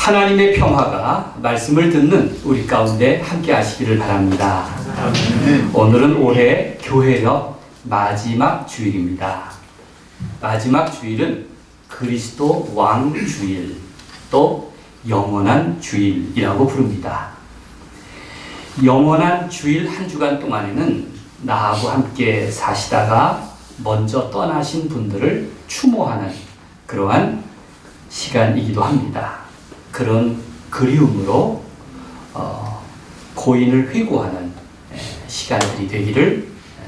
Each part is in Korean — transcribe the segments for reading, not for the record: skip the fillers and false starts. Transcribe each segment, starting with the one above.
하나님의 평화가 말씀을 듣는 우리 가운데 함께 하시기를 바랍니다. 오늘은 올해 교회력 마지막 주일입니다. 마지막 주일은 그리스도 왕 주일, 또 영원한 주일이라고 부릅니다. 영원한 주일 한 주간 동안에는 나하고 함께 사시다가 먼저 떠나신 분들을 추모하는 그러한 시간이기도 합니다. 그런 그리움으로 고인을 회고하는 시간들이 되기를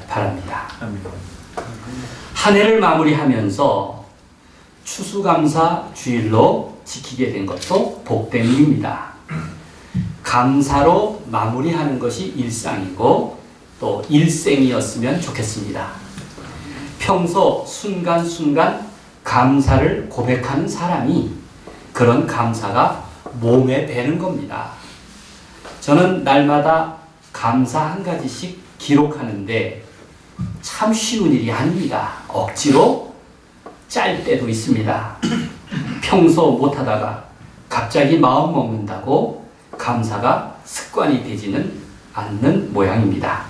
바랍니다. 한 해를 마무리하면서 추수감사 주일로 지키게 된 것도 복된 일입니다. 감사로 마무리하는 것이 일상이고 또 일생이었으면 좋겠습니다. 평소 순간순간 감사를 고백하는 사람이 그런 감사가 몸에 배는 겁니다. 저는 날마다 감사 한 가지씩 기록하는데 참 쉬운 일이 아닙니다. 억지로 짤 때도 있습니다. 평소 못하다가 갑자기 마음 먹는다고 감사가 습관이 되지는 않는 모양입니다.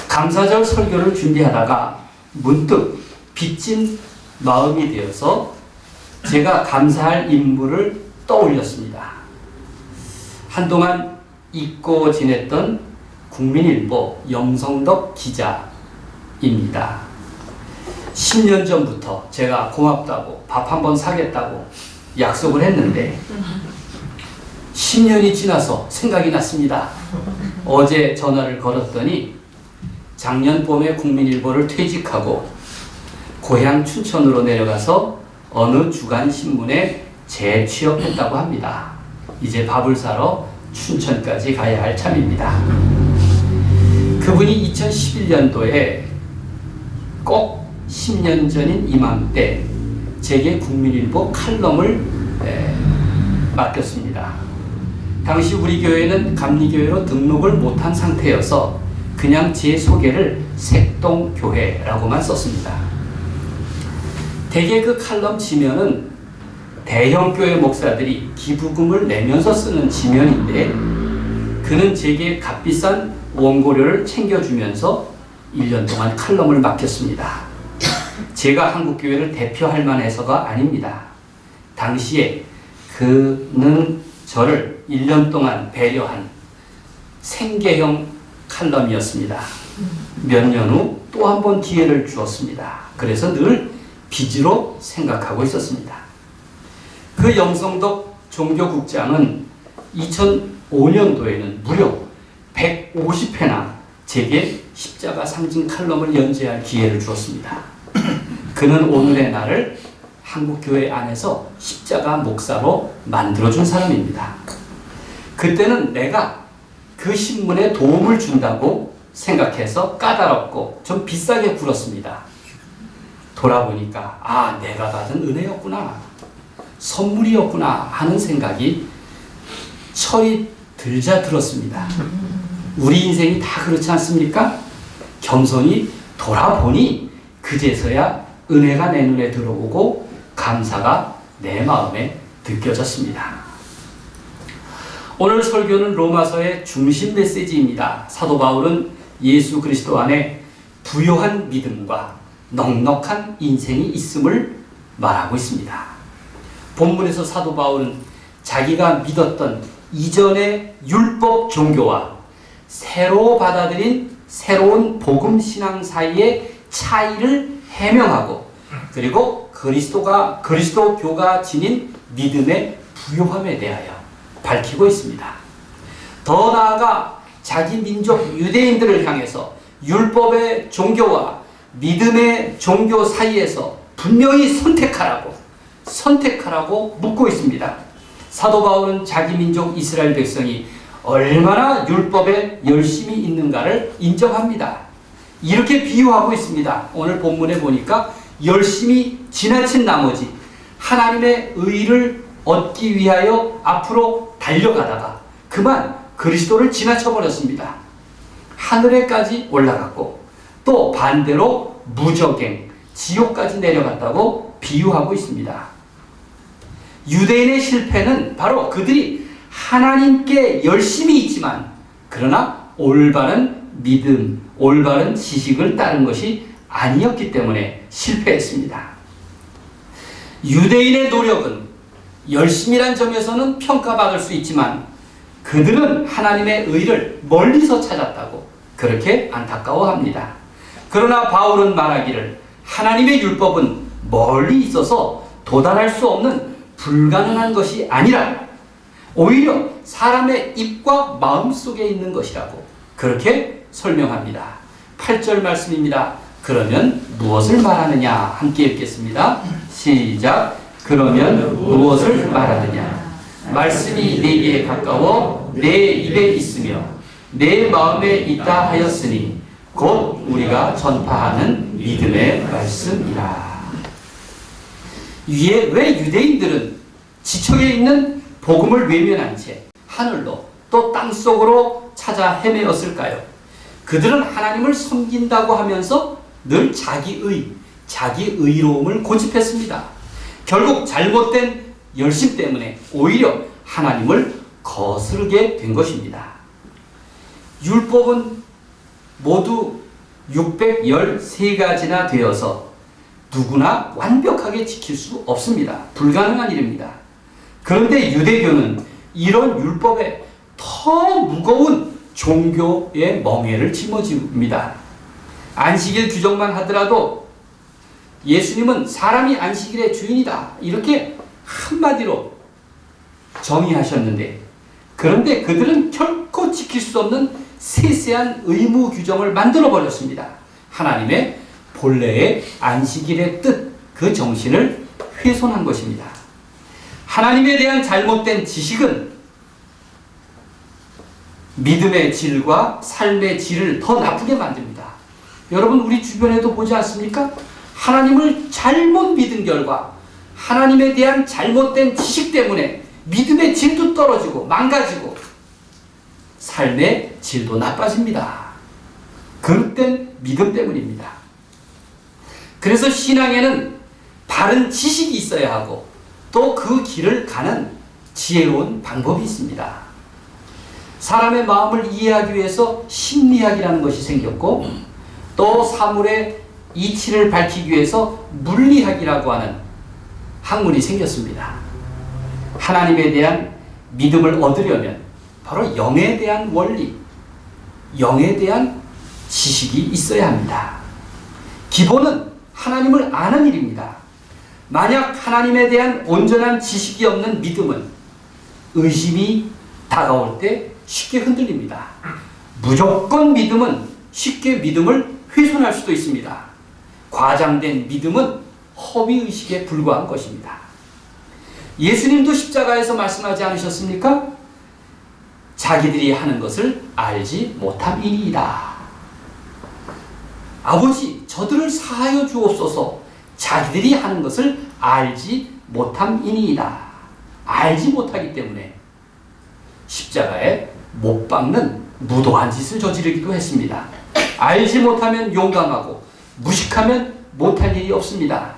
감사절 설교를 준비하다가 문득 빚진 마음이 되어서 제가 감사할 인물을 떠올렸습니다. 한동안 잊고 지냈던 국민일보 염성덕 기자입니다. 10년 전부터 제가 고맙다고 밥 한번 사겠다고 약속을 했는데 10년이 지나서 생각이 났습니다. 어제 전화를 걸었더니 작년 봄에 국민일보를 퇴직하고 고향 춘천으로 내려가서 어느 주간신문에 재취업했다고 합니다. 이제 밥을 사러 춘천까지 가야 할 참입니다. 그분이 2011년도에 꼭 10년 전인 이맘때 제게 국민일보 칼럼을 맡겼습니다. 당시 우리 교회는 감리교회로 등록을 못한 상태여서 그냥 제 소개를 색동교회라고만 썼습니다. 대개 그 칼럼 지면은 대형교회 목사들이 기부금을 내면서 쓰는 지면인데 그는 제게 값비싼 원고료를 챙겨주면서 1년 동안 칼럼을 맡겼습니다. 제가 한국교회를 대표할 만해서가 아닙니다. 당시에 그는 저를 1년 동안 배려한 생계형 칼럼이었습니다. 몇 년 후 또 한 번 기회를 주었습니다. 그래서 늘 빚으로 생각하고 있었습니다. 그 염성덕 종교국장은 2005년도에는 무려 150회나 제게 십자가 상징 칼럼을 연재할 기회를 주었습니다. 그는 오늘의 나를 한국교회 안에서 십자가 목사로 만들어준 사람입니다. 그때는 내가 그 신문에 도움을 준다고 생각해서 까다롭고 좀 비싸게 굴었습니다. 돌아보니까 내가 받은 은혜였구나, 선물이었구나 하는 생각이 철이 들자 들었습니다. 우리 인생이 다 그렇지 않습니까? 겸손히 돌아보니 그제서야 은혜가 내 눈에 들어오고 감사가 내 마음에 느껴졌습니다. 오늘 설교는 로마서의 중심 메시지입니다. 사도 바울은 예수 그리스도 안에 부요한 믿음과 넉넉한 인생이 있음을 말하고 있습니다. 본문에서 사도 바울은 자기가 믿었던 이전의 율법 종교와 새로 받아들인 새로운 복음 신앙 사이의 차이를 해명하고 그리고 그리스도교가 지닌 믿음의 부요함에 대하여 밝히고 있습니다. 더 나아가 자기 민족 유대인들을 향해서 율법의 종교와 믿음의 종교 사이에서 분명히 선택하라고 묻고 있습니다. 사도 바울은 자기 민족 이스라엘 백성이 얼마나 율법에 열심히 있는가를 인정합니다. 이렇게 비유하고 있습니다. 오늘 본문에 보니까 열심히 지나친 나머지 하나님의 의를 얻기 위하여 앞으로 달려가다가 그만 그리스도를 지나쳐버렸습니다. 하늘에까지 올라갔고 또 반대로 무적행, 지옥까지 내려갔다고 비유하고 있습니다. 유대인의 실패는 바로 그들이 하나님께 열심히 있지만 그러나 올바른 믿음, 올바른 지식을 따른 것이 아니었기 때문에 실패했습니다. 유대인의 노력은 열심이란 점에서는 평가받을 수 있지만 그들은 하나님의 의를 멀리서 찾았다고 그렇게 안타까워합니다. 그러나 바울은 말하기를 하나님의 율법은 멀리 있어서 도달할 수 없는 불가능한 것이 아니라 오히려 사람의 입과 마음 속에 있는 것이라고 그렇게 설명합니다. 8절 말씀입니다. 그러면 무엇을 말하느냐? 함께 읽겠습니다. 시작. 그러면 무엇을 말하느냐? 말씀이 내게 가까워 내 입에 있으며 내 마음에 있다 하였으니 곧 우리가 전파하는 믿음의 말씀이라. 위에 왜 유대인들은 지척에 있는 복음을 외면한 채 하늘로 또 땅속으로 찾아 헤매었을까요? 그들은 하나님을 섬긴다고 하면서 늘 자기 의로움을 고집했습니다. 결국 잘못된 열심 때문에 오히려 하나님을 거스르게 된 것입니다. 율법은 모두 613가지나 되어서 누구나 완벽하게 지킬 수 없습니다. 불가능한 일입니다. 그런데 유대교는 이런 율법에 더 무거운 종교의 멍에를 짊어집니다. 안식일 규정만 하더라도 예수님은 사람이 안식일의 주인이다 이렇게 한마디로 정의하셨는데, 그런데 그들은 결코 지킬 수 없는 세세한 의무 규정을 만들어 버렸습니다. 하나님의 본래의 안식일의 뜻, 그 정신을 훼손한 것입니다. 하나님에 대한 잘못된 지식은 믿음의 질과 삶의 질을 더 나쁘게 만듭니다. 여러분, 우리 주변에도 보지 않습니까? 하나님을 잘못 믿은 결과 하나님에 대한 잘못된 지식 때문에 믿음의 질도 떨어지고 망가지고 삶의 질도 나빠집니다. 그릇된 믿음 때문입니다. 그래서 신앙에는 바른 지식이 있어야 하고 또 그 길을 가는 지혜로운 방법이 있습니다. 사람의 마음을 이해하기 위해서 심리학이라는 것이 생겼고 또 사물의 이치를 밝히기 위해서 물리학이라고 하는 학문이 생겼습니다. 하나님에 대한 믿음을 얻으려면 바로 영에 대한 원리, 영에 대한 지식이 있어야 합니다. 기본은 하나님을 아는 일입니다. 만약 하나님에 대한 온전한 지식이 없는 믿음은 의심이 다가올 때 쉽게 흔들립니다. 무조건 믿음은 쉽게 믿음을 훼손할 수도 있습니다. 과장된 믿음은 허위의식에 불과한 것입니다. 예수님도 십자가에서 말씀하지 않으셨습니까? 자기들이 하는 것을 알지 못함이니이다. 아버지, 저들을 사하여 주옵소서. 자기들이 하는 것을 알지 못함이니이다. 알지 못하기 때문에 십자가에 못 박는 무도한 짓을 저지르기도 했습니다. 알지 못하면 용감하고 무식하면 못할 일이 없습니다.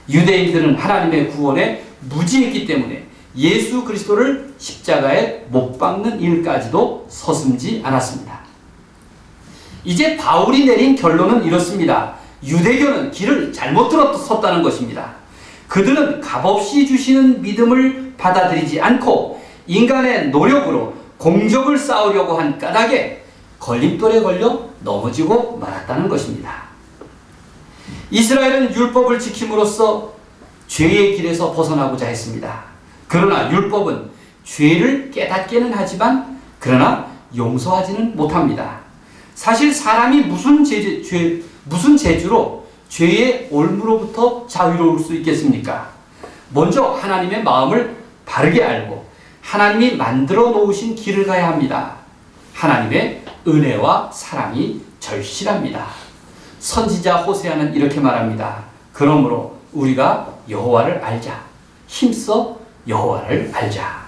유대인들은 하나님의 구원에 무지했기 때문에 예수 그리스도를 십자가에 못 박는 일까지도 서슴지 않았습니다. 이제 바울이 내린 결론은 이렇습니다. 유대교는 길을 잘못 들었었다는 것입니다. 그들은 값없이 주시는 믿음을 받아들이지 않고 인간의 노력으로 공적을 쌓으려고 한 까닭에 걸림돌에 걸려 넘어지고 말았다는 것입니다. 이스라엘은 율법을 지킴으로써 죄의 길에서 벗어나고자 했습니다. 그러나 율법은 죄를 깨닫게는 하지만 그러나 용서하지는 못합니다. 사실 사람이 무슨 재주로 죄의 올무로부터 자유로울 수 있겠습니까? 먼저 하나님의 마음을 바르게 알고 하나님이 만들어 놓으신 길을 가야 합니다. 하나님의 은혜와 사랑이 절실합니다. 선지자 호세아는 이렇게 말합니다. 그러므로 우리가 여호와를 알자. 힘써 여호와를 알자.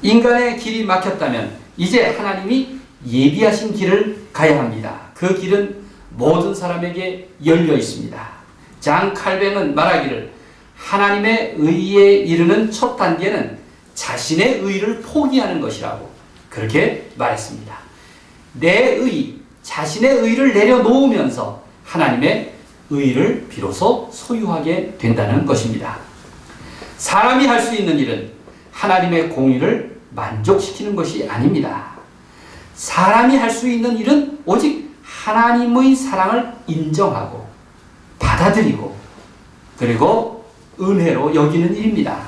인간의 길이 막혔다면 이제 하나님이 예비하신 길을 가야 합니다. 그 길은 모든 사람에게 열려 있습니다. 장 칼뱅은 말하기를 하나님의 의에 이르는 첫 단계는 자신의 의를 포기하는 것이라고 그렇게 말했습니다. 내 의, 자신의 의를 내려놓으면서 하나님의 의를 비로소 소유하게 된다는 것입니다. 사람이 할 수 있는 일은 하나님의 공의를 만족시키는 것이 아닙니다. 사람이 할 수 있는 일은 오직 하나님의 사랑을 인정하고 받아들이고 그리고 은혜로 여기는 일입니다.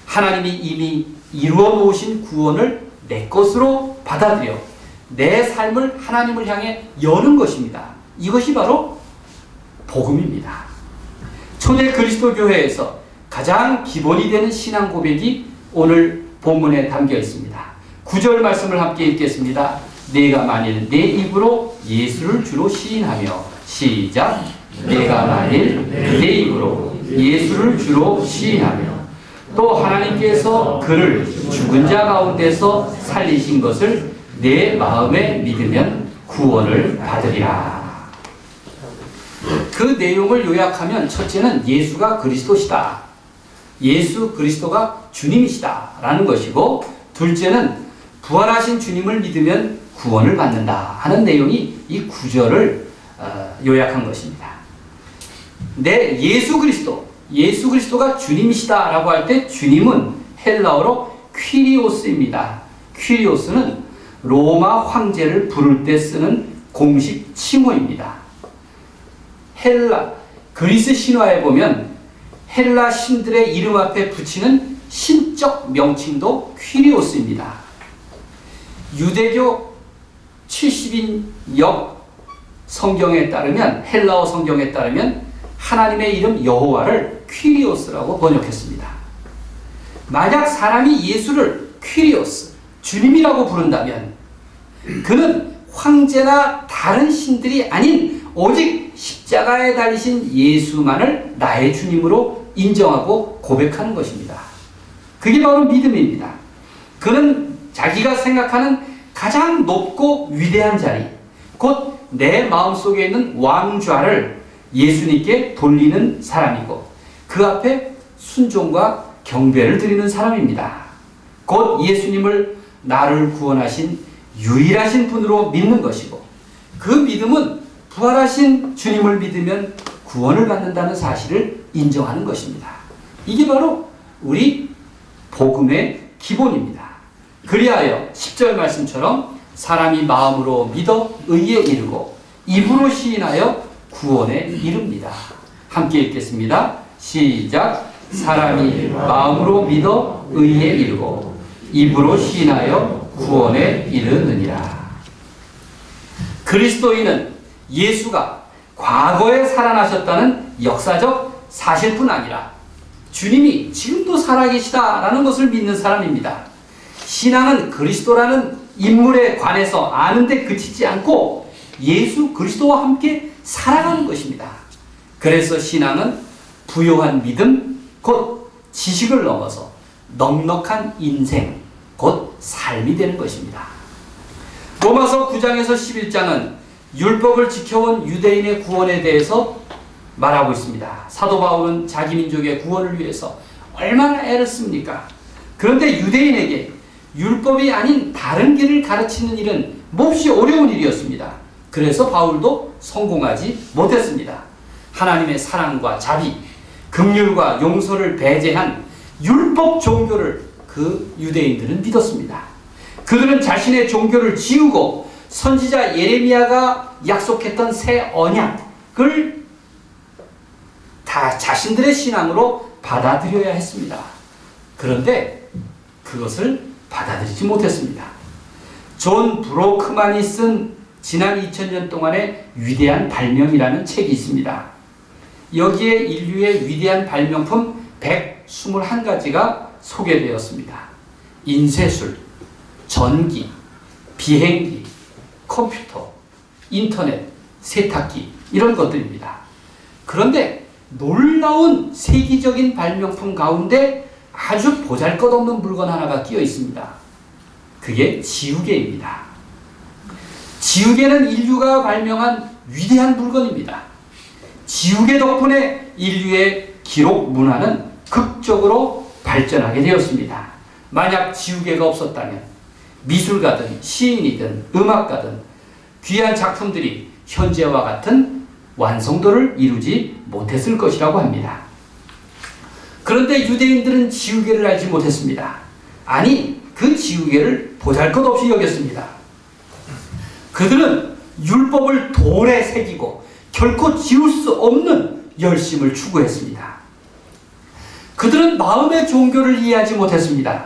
하나님이 이미 이루어 놓으신 구원을 내 것으로 받아들여 내 삶을 하나님을 향해 여는 것입니다. 이것이 바로 복음입니다. 초대 그리스도 교회에서 가장 기본이 되는 신앙 고백이 오늘 본문에 담겨 있습니다. 9절 말씀을 함께 읽겠습니다. 내가 만일 내 입으로 예수를 주로 시인하며 시작. 내가 만일 내 입으로 예수를 주로 시인하며 또 하나님께서 그를 죽은 자 가운데서 살리신 것을 내 마음에 믿으면 구원을 받으리라. 그 내용을 요약하면 첫째는 예수가 그리스도시다. 예수 그리스도가 주님이시다 라는 것이고, 둘째는 부활하신 주님을 믿으면 구원을 받는다 하는 내용이 이 9절을 요약한 것입니다. 예수 그리스도가 주님이시다 라고 할 때 주님은 헬라어로 퀴리오스입니다. 퀴리오스는 로마 황제를 부를 때 쓰는 공식 칭호입니다. 그리스 신화에 보면 헬라 신들의 이름 앞에 붙이는 신적 명칭도 퀴리오스입니다. 유대교 70인역 성경에 따르면, 헬라어 성경에 따르면 하나님의 이름 여호와를 퀴리오스라고 번역했습니다. 만약 사람이 예수를 퀴리오스, 주님이라고 부른다면 그는 황제나 다른 신들이 아닌 오직 십자가에 달리신 예수만을 나의 주님으로 인정하고 고백하는 것입니다. 그게 바로 믿음입니다. 그는 자기가 생각하는 가장 높고 위대한 자리, 곧 내 마음속에 있는 왕좌를 예수님께 돌리는 사람이고, 그 앞에 순종과 경배를 드리는 사람입니다. 곧 예수님을 나를 구원하신 유일하신 분으로 믿는 것이고, 그 믿음은 부활하신 주님을 믿으면 구원을 받는다는 사실을 인정하는 것입니다. 이게 바로 우리 복음의 기본입니다. 그리하여 10절 말씀처럼 사람이 마음으로 믿어 의에 이르고 입으로 시인하여 구원에 이릅니다. 함께 읽겠습니다. 시작. 사람이 마음으로 믿어 의에 이르고 입으로 시인하여 구원에 이르느니라. 그리스도인은 예수가 과거에 살아나셨다는 역사적 사실뿐 아니라 주님이 지금도 살아계시다라는 것을 믿는 사람입니다. 신앙은 그리스도라는 인물에 관해서 아는데 그치지 않고 예수 그리스도와 함께 살아가는 것입니다. 그래서 신앙은 부요한 믿음, 곧 지식을 넘어서 넉넉한 인생, 곧 삶이 되는 것입니다. 로마서 9장에서 11장은 율법을 지켜온 유대인의 구원에 대해서 말하고 있습니다. 사도 바울은 자기 민족의 구원을 위해서 얼마나 애를 씁니까? 그런데 유대인에게 율법이 아닌 다른 길을 가르치는 일은 몹시 어려운 일이었습니다. 그래서 바울도 성공하지 못했습니다. 하나님의 사랑과 자비, 긍휼과 용서를 배제한 율법 종교를 그 유대인들은 믿었습니다. 그들은 자신의 종교를 지우고 선지자 예레미야가 약속했던 새 언약을 다 자신들의 신앙으로 받아들여야 했습니다. 그런데 그것을 받아들이지 못했습니다. 존 브로크만이 쓴 지난 2000년 동안의 위대한 발명이라는 책이 있습니다. 여기에 인류의 위대한 발명품 121가지가 소개되었습니다. 인쇄술, 전기, 비행기, 컴퓨터, 인터넷, 세탁기, 이런 것들입니다. 그런데 놀라운 세계적인 발명품 가운데 아주 보잘것없는 물건 하나가 끼어 있습니다. 그게 지우개입니다. 지우개는 인류가 발명한 위대한 물건입니다. 지우개 덕분에 인류의 기록 문화는 극적으로 발전하게 되었습니다. 만약 지우개가 없었다면 미술가든 시인이든 음악가든 귀한 작품들이 현재와 같은 완성도를 이루지 못했을 것이라고 합니다. 그런데 유대인들은 지우개를 알지 못했습니다. 아니, 그 지우개를 보잘것없이 여겼습니다. 그들은 율법을 돌에 새기고 결코 지울 수 없는 열심을 추구했습니다. 그들은 마음의 종교를 이해하지 못했습니다.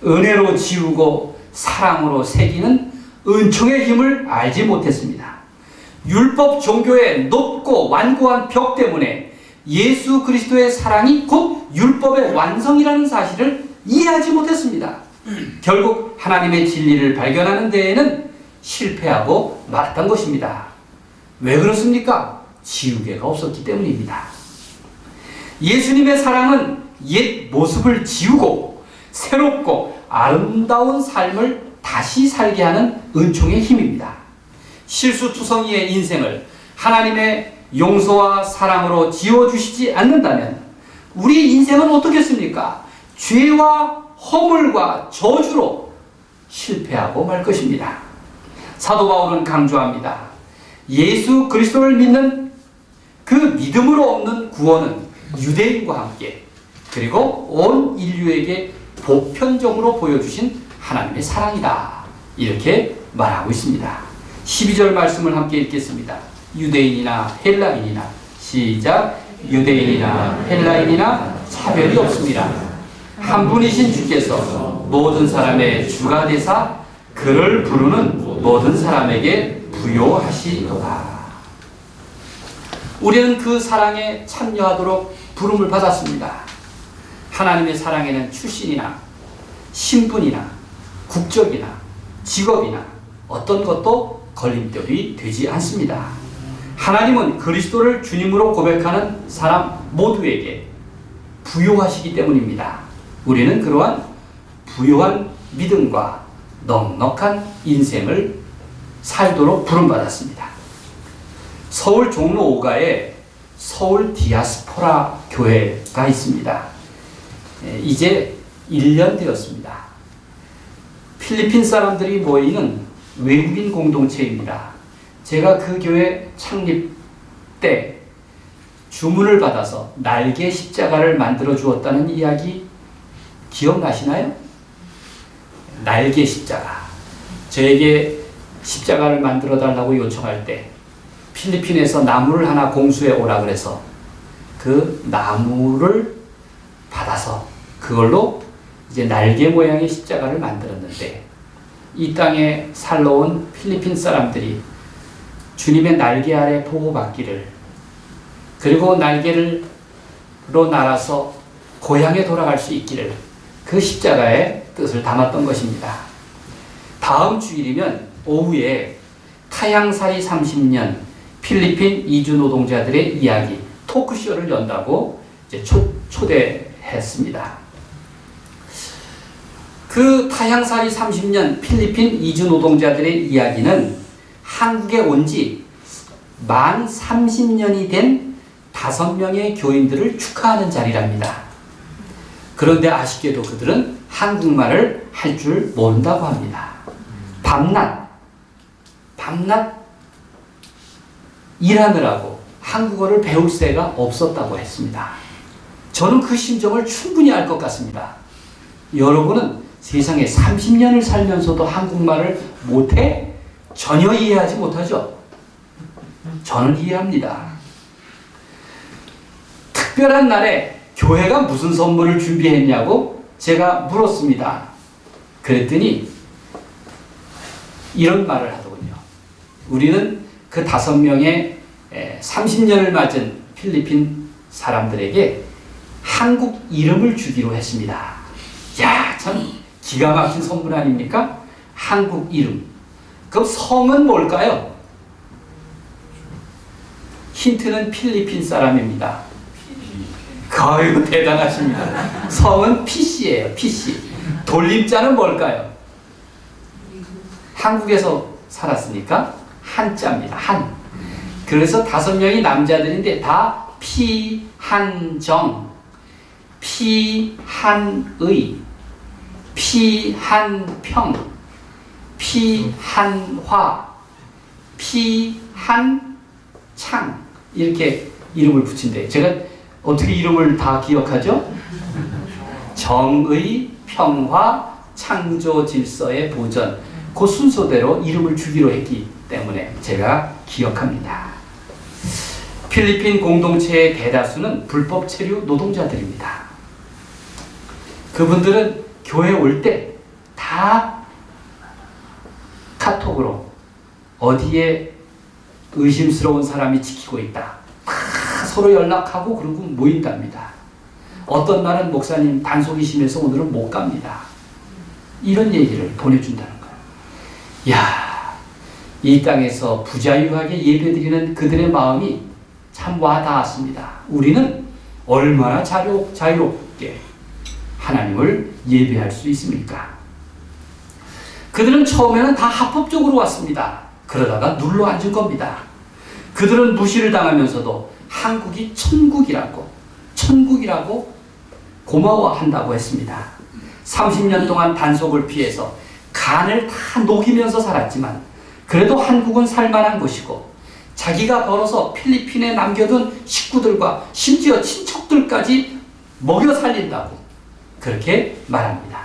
은혜로 지우고 사랑으로 새기는 은총의 힘을 알지 못했습니다. 율법 종교의 높고 완고한 벽 때문에 예수 그리스도의 사랑이 곧 율법의 완성이라는 사실을 이해하지 못했습니다. 결국 하나님의 진리를 발견하는 데에는 실패하고 말았던 것입니다. 왜 그렇습니까? 지우개가 없었기 때문입니다. 예수님의 사랑은 옛 모습을 지우고 새롭고 아름다운 삶을 다시 살게 하는 은총의 힘입니다. 실수투성이의 인생을 하나님의 용서와 사랑으로 지워주시지 않는다면 우리 인생은 어떻겠습니까? 죄와 허물과 저주로 실패하고 말 것입니다. 사도 바울은 강조합니다. 예수 그리스도를 믿는 그 믿음으로 얻는 구원은 유대인과 함께 그리고 온 인류에게 보편적으로 보여주신 하나님의 사랑이다. 이렇게 말하고 있습니다. 12절 말씀을 함께 읽겠습니다. 유대인이나 헬라인이나 시작. 유대인이나 헬라인이나 차별이 없습니다. 한 분이신 주께서 모든 사람의 주가 되사 그를 부르는 모든 사람에게 부요하시도다. 우리는 그 사랑에 참여하도록 부름을 받았습니다. 하나님의 사랑에는 출신이나 신분이나 국적이나 직업이나 어떤 것도 걸림돌이 되지 않습니다. 하나님은 그리스도를 주님으로 고백하는 사람 모두에게 부요하시기 때문입니다. 우리는 그러한 부요한 믿음과 넉넉한 인생을 살도록 부름받았습니다. 서울 종로 5가에 서울 디아스포라 교회가 있습니다. 이제 1년 되었습니다. 필리핀 사람들이 모이는 외국인 공동체입니다. 제가 그 교회 창립 때 주문을 받아서 날개 십자가를 만들어 주었다는 이야기 기억나시나요? 날개 십자가. 저에게 십자가를 만들어 달라고 요청할 때 필리핀에서 나무를 하나 공수해 오라 그래서 그 나무를 받아서 그걸로 이제 날개 모양의 십자가를 만들었는데 이 땅에 살러 온 필리핀 사람들이 주님의 날개 아래 보호받기를 그리고 날개로 날아서 고향에 돌아갈 수 있기를 그 십자가의 뜻을 담았던 것입니다. 다음 주일이면 오후에 타향살이 30년 필리핀 이주 노동자들의 이야기 토크쇼를 연다고 이제 초대했습니다. 그 타향살이 30년 필리핀 이주 노동자들의 이야기는 한국에 온 지 만 30년이 된 5명의 교인들을 축하하는 자리랍니다. 그런데 아쉽게도 그들은 한국말을 할 줄 모른다고 합니다. 밤낮 일하느라고 한국어를 배울 새가 없었다고 했습니다. 저는 그 심정을 충분히 알 것 같습니다. 여러분은 세상에 30년을 살면서도 한국말을 못해? 전혀 이해하지 못하죠? 저는 이해합니다. 특별한 날에 교회가 무슨 선물을 준비했냐고 제가 물었습니다. 그랬더니 이런 말을 하더군요. 우리는 그 5명의 30년을 맞은 필리핀 사람들에게 한국 이름을 주기로 했습니다. 야, 참 기가 막힌 선물 아닙니까? 한국 이름. 그럼 성은 뭘까요? 힌트는 필리핀 사람입니다. 아이고 대단하십니다. 성은 PC예요. PC. 돌림자는 뭘까요? 한국에서 살았으니까 한자입니다. 한. 그래서 5명이 남자들인데 다 피한정, 피한의, 피한평, 피한화, 피한창 이렇게 이름을 붙인대. 제가 어떻게 이름을 다 기억하죠? 정의, 평화, 창조 질서의 보전, 그 순서대로 이름을 주기로 했기 때문에 제가 기억합니다. 필리핀 공동체의 대다수는 불법 체류 노동자들입니다. 그분들은 교회 올 때 다 카톡으로 어디에 의심스러운 사람이 지키고 있다. 다 서로 연락하고 그러고 모인답니다. 어떤 날은 목사님 단속이 심해서 오늘은 못 갑니다. 이런 얘기를 보내준다는 거예요. 이야, 이 땅에서 부자유하게 예배드리는 그들의 마음이 참 와닿았습니다. 우리는 얼마나 자유롭게 하나님을 예배할 수 있습니까? 그들은 처음에는 다 합법적으로 왔습니다. 그러다가 눌러 앉은 겁니다. 그들은 무시를 당하면서도 한국이 천국이라고 고마워한다고 했습니다. 30년 동안 단속을 피해서 간을 다 녹이면서 살았지만 그래도 한국은 살만한 곳이고 자기가 벌어서 필리핀에 남겨둔 식구들과 심지어 친척들까지 먹여 살린다고 그렇게 말합니다.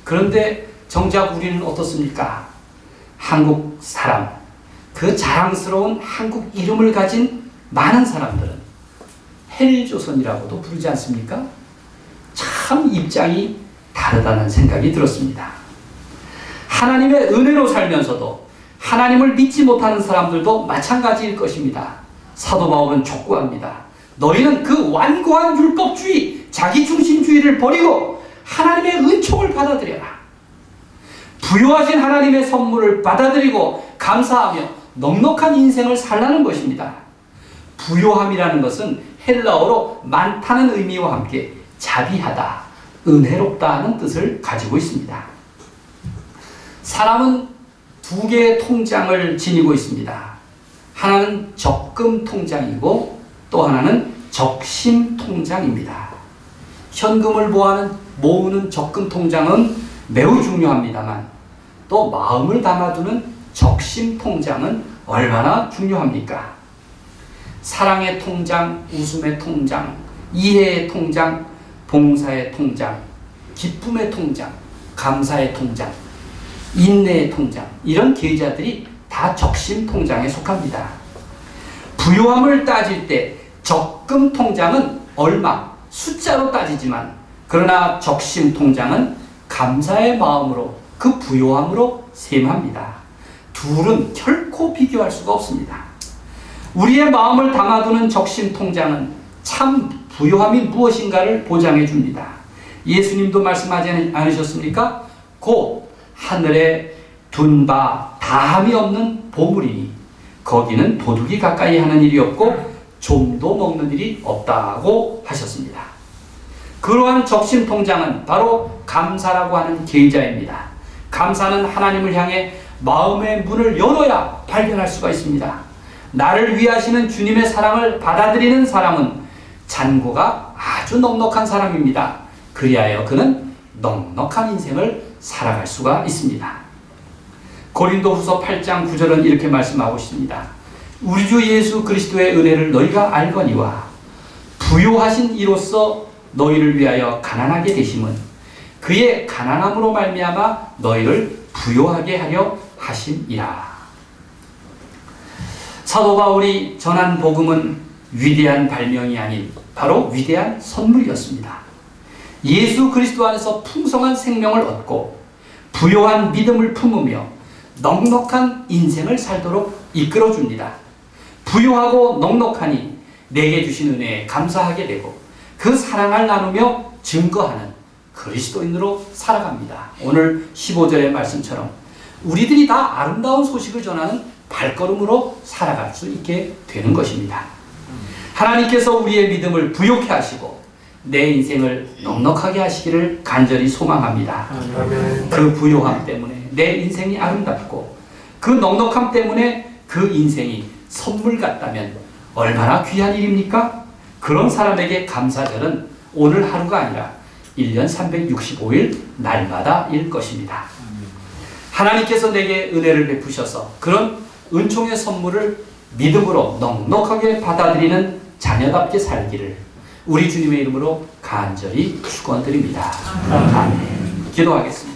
그런데 정작 우리는 어떻습니까? 한국 사람, 그 자랑스러운 한국 이름을 가진 많은 사람들은 헬조선이라고도 부르지 않습니까? 참 입장이 다르다는 생각이 들었습니다. 하나님의 은혜로 살면서도 하나님을 믿지 못하는 사람들도 마찬가지일 것입니다. 사도 바울은 촉구합니다. 너희는 그 완고한 율법주의, 자기중심주의를 버리고 하나님의 은총을 받아들여라. 부요하신 하나님의 선물을 받아들이고 감사하며 넉넉한 인생을 살라는 것입니다. 부요함이라는 것은 헬라어로 많다는 의미와 함께 자비하다, 은혜롭다 하는 뜻을 가지고 있습니다. 사람은 두 개의 통장을 지니고 있습니다. 하나는 적금 통장이고 또 하나는 적심 통장입니다. 현금을 모으는 적금 통장은 매우 중요합니다만 또 마음을 담아두는 적심 통장은 얼마나 중요합니까? 사랑의 통장, 웃음의 통장, 이해의 통장, 봉사의 통장, 기쁨의 통장, 감사의 통장, 인내의 통장, 이런 계좌들이 다 적심 통장에 속합니다. 부요함을 따질 때 적금 통장은 얼마, 숫자로 따지지만 그러나 적심 통장은 감사의 마음으로 그 부요함으로 셈합니다. 둘은 결코 비교할 수가 없습니다. 우리의 마음을 담아두는 적심 통장은 참 부요함이 무엇인가를 보장해 줍니다. 예수님도 말씀하지 않으셨습니까? 곧 하늘에 둔 바 다함이 없는 보물이니 거기는 도둑이 가까이 하는 일이 없고 좀도 먹는 일이 없다고 하셨습니다. 그러한 적심 통장은 바로 감사라고 하는 계좌입니다. 감사는 하나님을 향해 마음의 문을 열어야 발견할 수가 있습니다. 나를 위하시는 주님의 사랑을 받아들이는 사람은 잔고가 아주 넉넉한 사람입니다. 그리하여 그는 넉넉한 인생을 살아갈 수가 있습니다. 고린도후서 8장 9절은 이렇게 말씀하고 있습니다. 우리 주 예수 그리스도의 은혜를 너희가 알거니와 부요하신 이로써 너희를 위하여 가난하게 되심은 그의 가난함으로 말미암아 너희를 부요하게 하려 하심이라. 사도 바울이 전한 복음은 위대한 발명이 아닌 바로 위대한 선물이었습니다. 예수 그리스도 안에서 풍성한 생명을 얻고 부요한 믿음을 품으며 넉넉한 인생을 살도록 이끌어줍니다. 부요하고 넉넉하니 내게 주신 은혜에 감사하게 되고 그 사랑을 나누며 증거하는 그리스도인으로 살아갑니다. 오늘 15절의 말씀처럼 우리들이 다 아름다운 소식을 전하는 발걸음으로 살아갈 수 있게 되는 것입니다. 하나님께서 우리의 믿음을 부요케 하시고 내 인생을 넉넉하게 하시기를 간절히 소망합니다. 그 부요함 때문에 내 인생이 아름답고 그 넉넉함 때문에 그 인생이 선물 같다면 얼마나 귀한 일입니까? 그런 사람에게 감사절은 오늘 하루가 아니라 1년 365일 날마다일 것입니다. 하나님께서 내게 은혜를 베푸셔서 그런 은총의 선물을 믿음으로 넉넉하게 받아들이는 자녀답게 살기를 우리 주님의 이름으로 간절히 축원드립니다. 아멘. 기도하겠습니다.